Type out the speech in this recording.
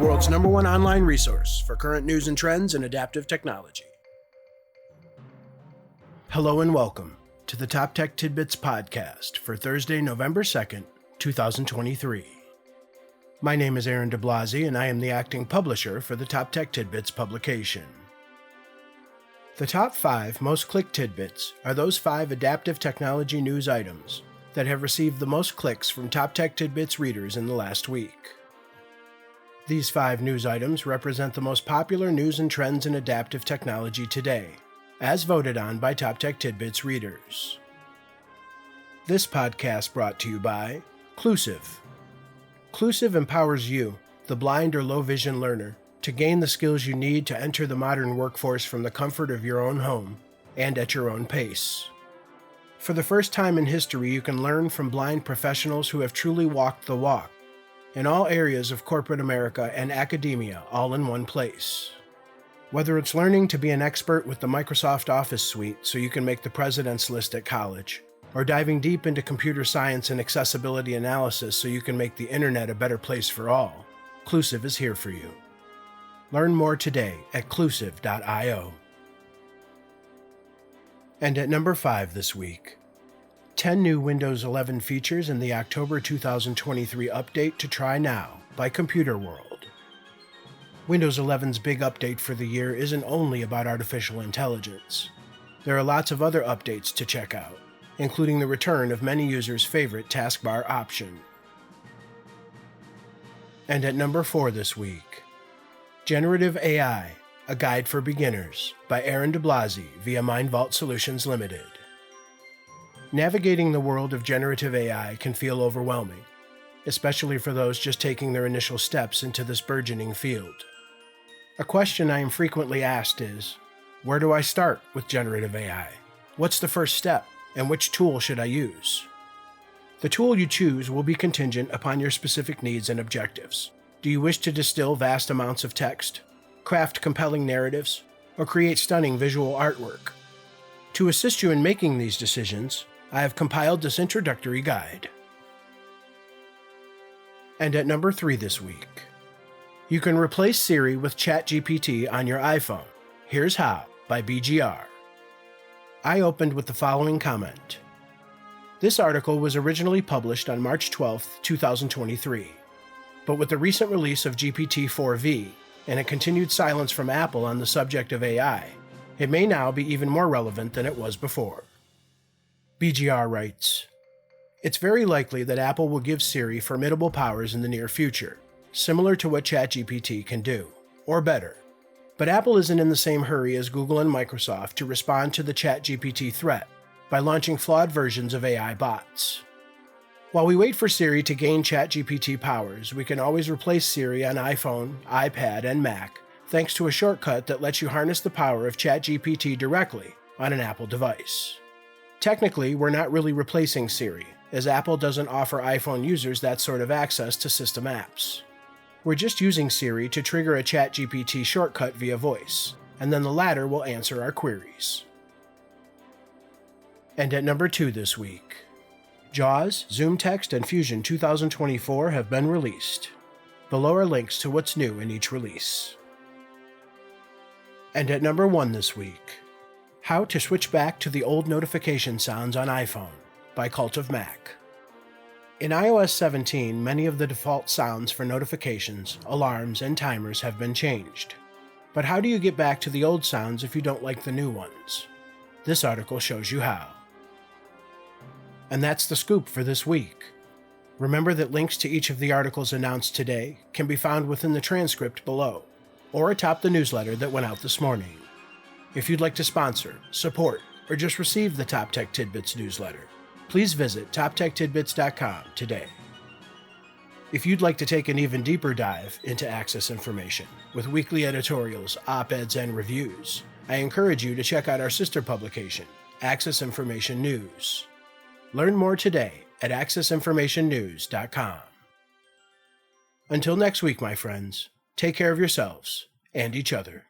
world's #1 online resource for current news and trends in adaptive technology. Hello and welcome to the Top Tech Tidbits podcast for Thursday, November 2nd, 2023. My name is Aaron Blasi, and I am the acting publisher for the Top Tech Tidbits publication. The top 5 most clicked tidbits are those 5 adaptive technology news items that have received the most clicks from Top Tech Tidbits readers in the last week. These 5 news items represent the most popular news and trends in adaptive technology today, as voted on by Top Tech Tidbits readers. This podcast brought to you by Clusiv. Clusiv empowers you, the blind or low vision learner, to gain the skills you need to enter the modern workforce from the comfort of your own home and at your own pace. For the first time in history, you can learn from blind professionals who have truly walked the walk in all areas of corporate America and academia, all in one place. Whether it's learning to be an expert with the Microsoft Office suite so you can make the president's list at college, or diving deep into computer science and accessibility analysis so you can make the internet a better place for all, Clusiv is here for you. Learn more today at clusiv.io. And at number 5 this week, 10 new Windows 11 features in the October 2023 update to try now by Computer World. Windows 11's big update for the year isn't only about artificial intelligence. There are lots of other updates to check out, including the return of many users' favorite taskbar option. And at number 4 this week, Generative AI, a Guide for Beginners by Aaron Blasi via MindVault Solutions Limited. Navigating the world of generative AI can feel overwhelming, especially for those just taking their initial steps into this burgeoning field. A question I am frequently asked is, where do I start with generative AI? What's the first step, and which tool should I use? The tool you choose will be contingent upon your specific needs and objectives. Do you wish to distill vast amounts of text, craft compelling narratives, or create stunning visual artwork? To assist you in making these decisions, I have compiled this introductory guide. And at number 3 this week, you can replace Siri with ChatGPT on your iPhone. Here's How by BGR. I opened with the following comment. This article was originally published on March 12, 2023, but with the recent release of GPT-4v and a continued silence from Apple on the subject of AI, it may now be even more relevant than it was before. BGR writes, it's very likely that Apple will give Siri formidable powers in the near future, similar to what ChatGPT can do, or better. But Apple isn't in the same hurry as Google and Microsoft to respond to the ChatGPT threat by launching flawed versions of AI bots. While we wait for Siri to gain ChatGPT powers, we can always replace Siri on iPhone, iPad, and Mac thanks to a shortcut that lets you harness the power of ChatGPT directly on an Apple device. Technically, we're not really replacing Siri, as Apple doesn't offer iPhone users that sort of access to system apps. We're just using Siri to trigger a ChatGPT shortcut via voice, and then the latter will answer our queries. And at number 2 this week, JAWS, ZoomText, and Fusion 2024 have been released. Below are links to what's new in each release. And at number 1 this week, How to Switch Back to the Old Notification Sounds on iPhone by Cult of Mac. In iOS 17, many of the default sounds for notifications, alarms, and timers have been changed. But how do you get back to the old sounds if you don't like the new ones? This article shows you how. And that's the scoop for this week. Remember that links to each of the articles announced today can be found within the transcript below, or atop the newsletter that went out this morning. If you'd like to sponsor, support, or just receive the Top Tech Tidbits newsletter, please visit toptechtidbits.com today. If you'd like to take an even deeper dive into Access information with weekly editorials, op-eds, and reviews, I encourage you to check out our sister publication, Access Information News. Learn more today at accessinformationnews.com. Until next week, my friends, take care of yourselves and each other.